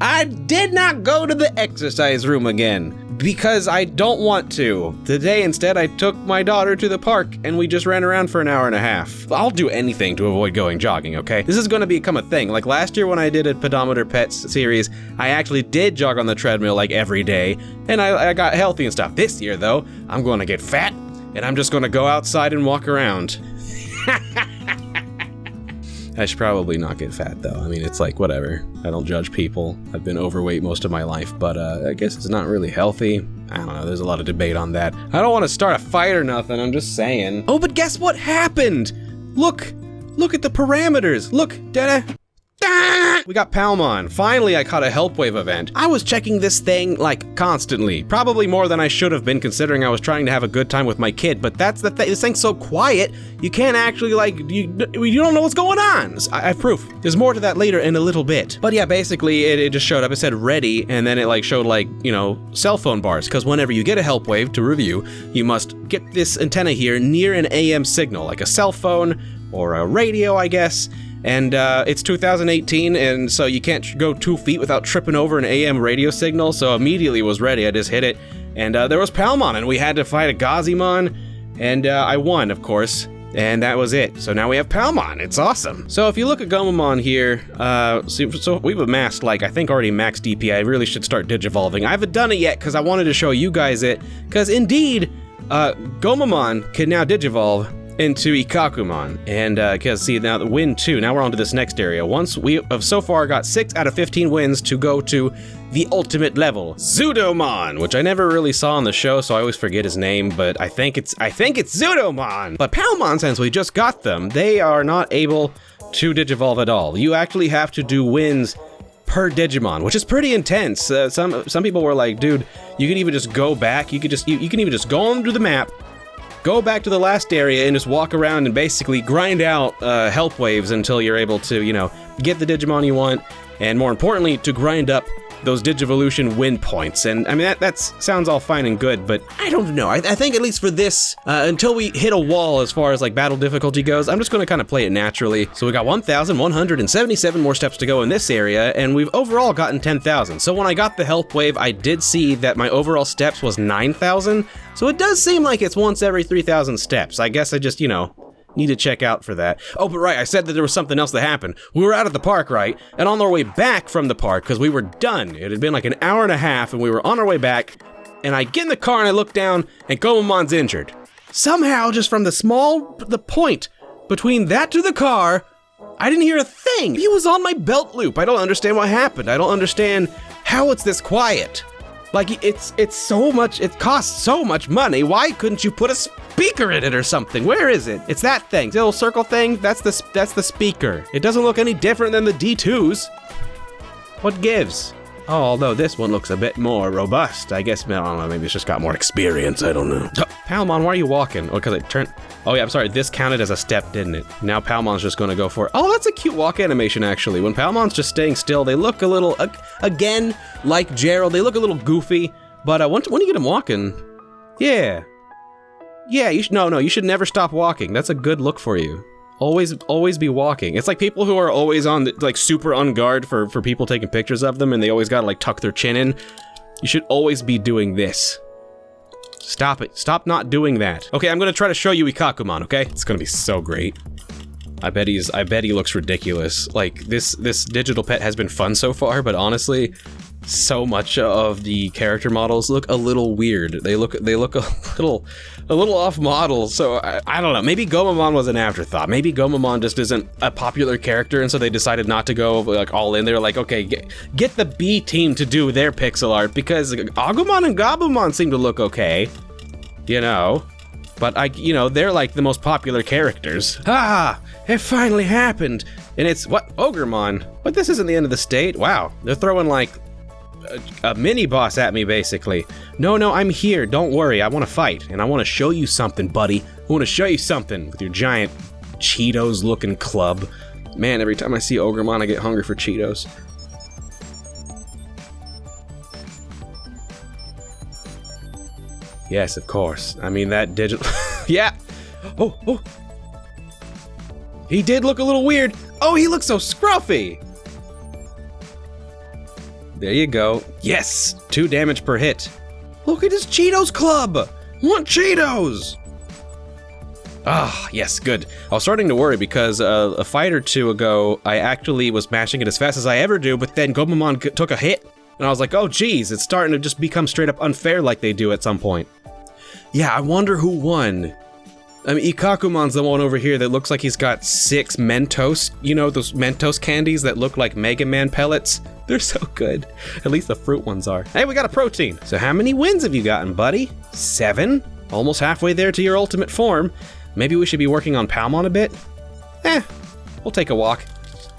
I did not go to the exercise room again because I don't want to. Today, instead, I took my daughter to the park and we just ran around for an hour and a half. I'll do anything to avoid going jogging, okay? This is gonna become a thing. Like last year when I did a pedometer pets series, I actually did jog on the treadmill like every day and I got healthy and stuff. This year though, I'm gonna get fat and I'm just gonna go outside and walk around. I should probably not get fat though. I mean, it's like, whatever. I don't judge people. I've been overweight most of my life, but I guess it's not really healthy. I don't know, there's a lot of debate on that. I don't want to start a fight or nothing, I'm just saying. Oh, but guess what happened? Look at the parameters. Look, da-da. We got Palmon. Finally, I caught a Help Wave event. I was checking this thing, like, constantly. Probably more than I should have been, considering I was trying to have a good time with my kid, but that's the thing. This thing's so quiet, you can't actually, like, you don't know what's going on. I have proof. There's more to that later in a little bit. But yeah, basically, it just showed up. It said ready, and then it, like, showed, like, you know, cell phone bars, because whenever you get a Help Wave to review, you must get this antenna here near an AM signal, like a cell phone or a radio, I guess. And it's 2018, and so you can't go 2 feet without tripping over an AM radio signal, so immediately was ready. I just hit it, and there was Palmon, and we had to fight a Gomamon, and I won, of course, and that was it. So now we have Palmon. It's awesome. So if you look at Gomamon here, so we've amassed, like, I think already max DP. I really should start digivolving. I haven't done it yet, because I wanted to show you guys it, because indeed, Gomamon can now digivolve into Ikakumon, and because see now the win 2, now we're on to this next area. Once we have so far got 6 out of 15 wins to go to the ultimate level, Zudomon, which I never really saw on the show, so I always forget his name, but I think it's Zudomon. But Palmon, since we just got them, they are not able to digivolve at all. You actually have to do wins per Digimon, which is pretty intense. Some people were like, dude, you can even just go back. You can even just go on through the map, go back to the last area and just walk around and basically grind out Help Waves until you're able to, you know, get the Digimon you want, and more importantly, to grind up those Digivolution win points. And I mean, that sounds all fine and good, but I don't know. I think at least for this, until we hit a wall as far as like battle difficulty goes, I'm just gonna kind of play it naturally. So we got 1,177 more steps to go in this area, and we've overall gotten 10,000. So when I got the Help Wave, I did see that my overall steps was 9,000. So it does seem like it's once every 3,000 steps. I guess I just, you know, need to check out for that. Oh, but right, I said that there was something else that happened. We were out at the park, right? And on our way back from the park, because we were done. It had been like an hour and a half, and we were on our way back, and I get in the car and I look down, and Gomamon's injured. Somehow, just from the point between that to the car, I didn't hear a thing. He was on my belt loop. I don't understand what happened. I don't understand how it's this quiet. Like, it's so much, it costs so much money. Why couldn't you put a speaker in it or something? Where is it? It's that thing, the little circle thing. That's the speaker. It doesn't look any different than the D2s. What gives? Oh, although this one looks a bit more robust. I guess, I don't know, maybe it's just got more experience, I don't know. Oh, Palmon, why are you walking? Oh, because it turned, oh yeah, I'm sorry, this counted as a step, didn't it? Now Palmon's just gonna go for it. Oh, that's a cute walk animation, actually. When Palmon's just staying still, they look a little, again, like Gerald, they look a little goofy, but when you get him walking, yeah, you should never stop walking. That's a good look for you. Always be walking. It's like people who are always on, like, super on guard for people taking pictures of them, and they always gotta, like, tuck their chin in. You should always be doing this. Stop it. Stop not doing that. Okay, I'm gonna try to show you Ikakumon, okay? It's gonna be so great. I bet he looks ridiculous. Like, this digital pet has been fun so far, but honestly, so much of the character models look a little weird. They look a little off model. So I don't know. Maybe Gomamon was an afterthought. Maybe Gomamon just isn't a popular character, and so they decided not to go like all in. They're like, okay, get the B team to do their pixel art, because Agumon and Gabumon seem to look okay, you know. But they're like the most popular characters. Ah, it finally happened. And it's what, Ogremon? But this isn't the end of the state. Wow, they're throwing like a mini boss at me, basically. No, I'm here. Don't worry. I want to fight, and I want to show you something, buddy. I want to show you something with your giant Cheetos-looking club. Man, every time I see Ogremon, I get hungry for Cheetos. Yes, of course. I mean, that digital... Yeah! Oh! He did look a little weird. Oh, he looks so scruffy! There you go. Yes! 2 damage per hit. Look at his Cheetos Club! Want Cheetos! Ah, yes, good. I was starting to worry because a fight or two ago, I actually was mashing it as fast as I ever do, but then Gomamon took a hit, and I was like, oh geez, it's starting to just become straight up unfair like they do at some point. Yeah, I wonder who won. I mean, Ikakumon's the one over here that looks like he's got 6 Mentos, you know, those Mentos candies that look like Mega Man pellets? They're so good. At least the fruit ones are. Hey, we got a protein. So how many wins have you gotten, buddy? 7? Almost halfway there to your ultimate form. Maybe we should be working on Palmon a bit? We'll take a walk.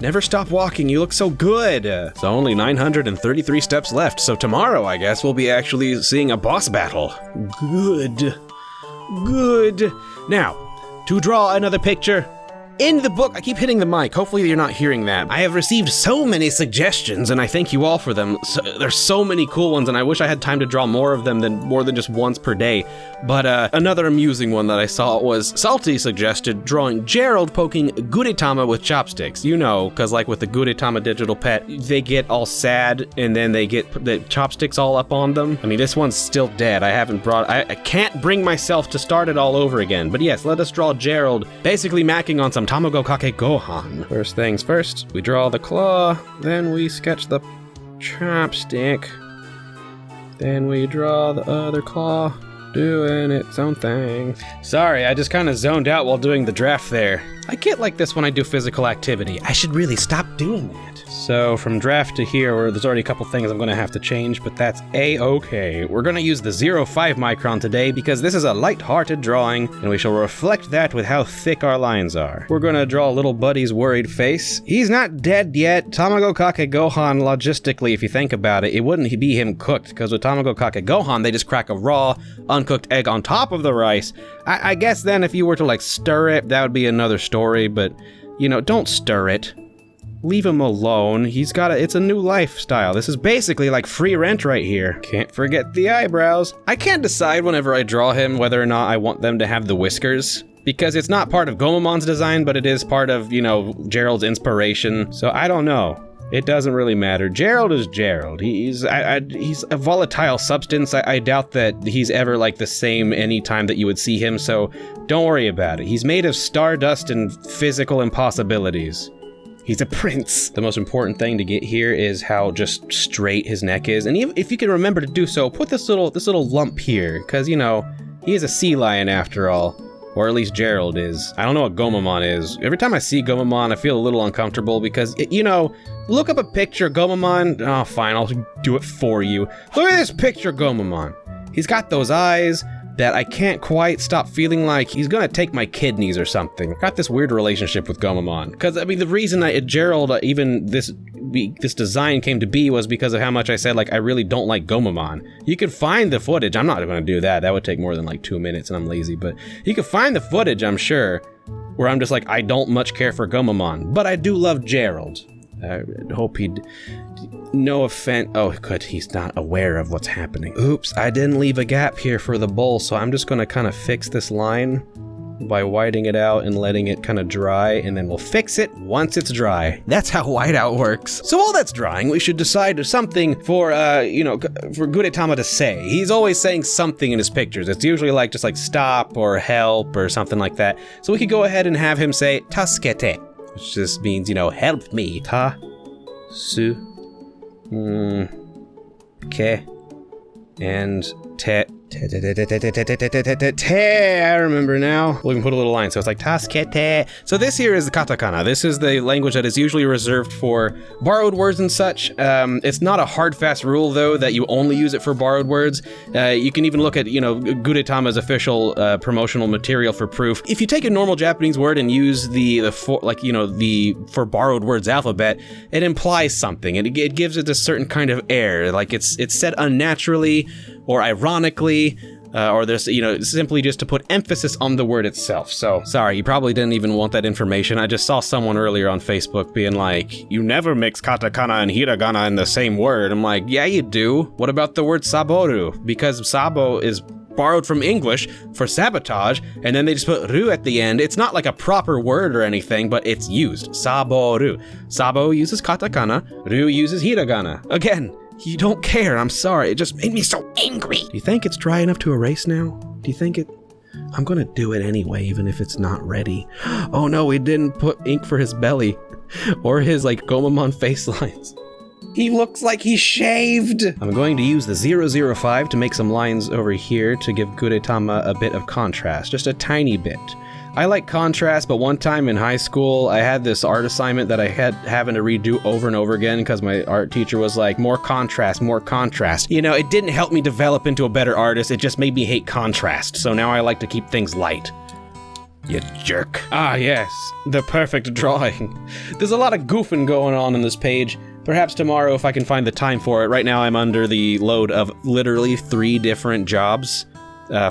Never stop walking, you look so good. So only 933 steps left, so tomorrow, I guess, we'll be actually seeing a boss battle. Good. Good. Now, to draw another picture, in the book, I keep hitting the mic, hopefully you're not hearing that. I have received so many suggestions and I thank you all for them. There's so many cool ones and I wish I had time to draw more of them more than just once per day. But another amusing one that I saw was Salty suggested drawing Gerald poking Gudetama with chopsticks. You know, cause like with the Gudetama digital pet, they get all sad and then they get the chopsticks all up on them. I mean, this one's still dead. I can't bring myself to start it all over again. But yes, let us draw Gerald basically macking on some Tamago Kake Gohan. First things first, we draw the claw, then we sketch the chopstick, then we draw the other claw, doing its own thing. Sorry, I just kind of zoned out while doing the draft there. I get like this when I do physical activity. I should really stop doing that. So from draft to here, where there's already a couple things I'm gonna have to change, but that's A-okay. We're gonna use the 0.5 micron today because this is a light-hearted drawing, and we shall reflect that with how thick our lines are. We're gonna draw little buddy's worried face. He's not dead yet. Tamago Kake Gohan, logistically, if you think about it, it wouldn't be him cooked, because with Tamago Kake Gohan, they just crack a raw, uncooked egg on top of the rice. I guess then if you were to like stir it, that would be another story, but you know, don't stir it. Leave him alone. It's a new lifestyle. This is basically like free rent right here. Can't forget the eyebrows. I can't decide whenever I draw him whether or not I want them to have the whiskers, because it's not part of Gomamon's design, but it is part of, you know, Gerald's inspiration. So I don't know. It doesn't really matter. Gerald is Gerald. He's a volatile substance. I doubt that he's ever like the same anytime that you would see him, so don't worry about it. He's made of stardust and physical impossibilities. He's a prince. The most important thing to get here is how just straight his neck is. And even if you can remember to do so, put this little lump here, because, you know, he is a sea lion after all. Or at least Gerald is. I don't know what Gomamon is. Every time I see Gomamon, I feel a little uncomfortable because, you know, look up a picture of Gomamon. Oh, fine, I'll do it for you. Look at this picture of Gomamon. He's got those eyes that I can't quite stop feeling like he's gonna take my kidneys or something. Got this weird relationship with Gomamon. Because, I mean, the reason Gerald, even this design came to be was because of how much I said, like, I really don't like Gomamon. You can find the footage. I'm not gonna do that. That would take more than like 2 minutes and I'm lazy, but you can find the footage, I'm sure, where I'm just like, I don't much care for Gomamon, but I do love Gerald. I hope he'd... No offense. Oh, good. He's not aware of what's happening. Oops, I didn't leave a gap here for the bowl, so I'm just gonna kind of fix this line by whiting it out and letting it kind of dry, and then we'll fix it once it's dry. That's how whiteout works. So while that's drying, we should decide something for, you know, for Gudetama to say. He's always saying something in his pictures. It's usually like just like stop or help or something like that. So we could go ahead and have him say tasukete, which just means, you know, help me. Ke and te. I remember now. We can put a little line, so it's like tasukete. So this here is the katakana. This is the language that is usually reserved for borrowed words and such. It's not a hard, fast rule, though, that you only use it for borrowed words. You can even look at, you know, Gudetama's official promotional material for proof. If you take a normal Japanese word and use the for borrowed words alphabet, it implies something. It gives it a certain kind of air, like it's said unnaturally or ironically, or there's, you know, simply just to put emphasis on the word itself. So, sorry, you probably didn't even want that information. I just saw someone earlier on Facebook being like, you never mix katakana and hiragana in the same word. I'm like, yeah, you do. What about the word saboru? Because sabo is borrowed from English for sabotage, and then they just put ru at the end. It's not like a proper word or anything, but it's used. Saboru. Sabo uses katakana, ru uses hiragana. Again, You don't care, I'm sorry. It just made me so angry. Do you think it's dry enough to erase now? Do you think it... I'm gonna do it anyway, even if it's not ready. Oh no, we didn't put ink for his belly. Or his, like, Gomamon face lines. He looks like he's shaved! I'm going to use the 005 to make some lines over here to give Gudetama a bit of contrast. Just a tiny bit. I like contrast, but one time in high school, I had this art assignment that I had having to redo over and over again because my art teacher was like, more contrast, more contrast. You know, it didn't help me develop into a better artist, it just made me hate contrast, so now I like to keep things light. You jerk. Ah, yes, the perfect drawing. There's a lot of goofing going on in this page. Perhaps tomorrow if I can find the time for it. Right now I'm under the load of literally 3 different jobs.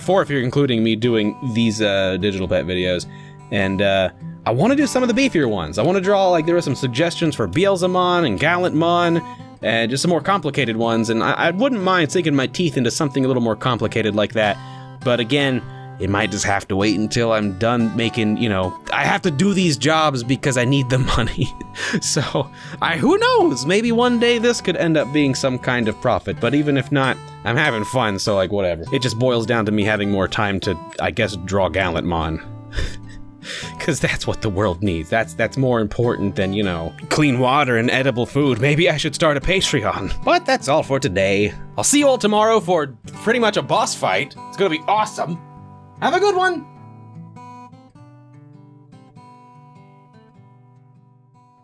4 if you're including me doing these digital pet videos. And I want to do some of the beefier ones. I want to draw, like, there were some suggestions for Beelzemon and Gallantmon, and just some more complicated ones, and I wouldn't mind sinking my teeth into something a little more complicated like that. But again, it might just have to wait until I'm done making, you know, I have to do these jobs because I need the money. So, who knows? Maybe one day this could end up being some kind of profit, but even if not, I'm having fun, so like, whatever. It just boils down to me having more time to, I guess, draw Gallantmon. Because that's what the world needs. That's more important than, you know, clean water and edible food. Maybe I should start a Patreon. But that's all for today. I'll see you all tomorrow for pretty much a boss fight. It's gonna be awesome. Have a good one!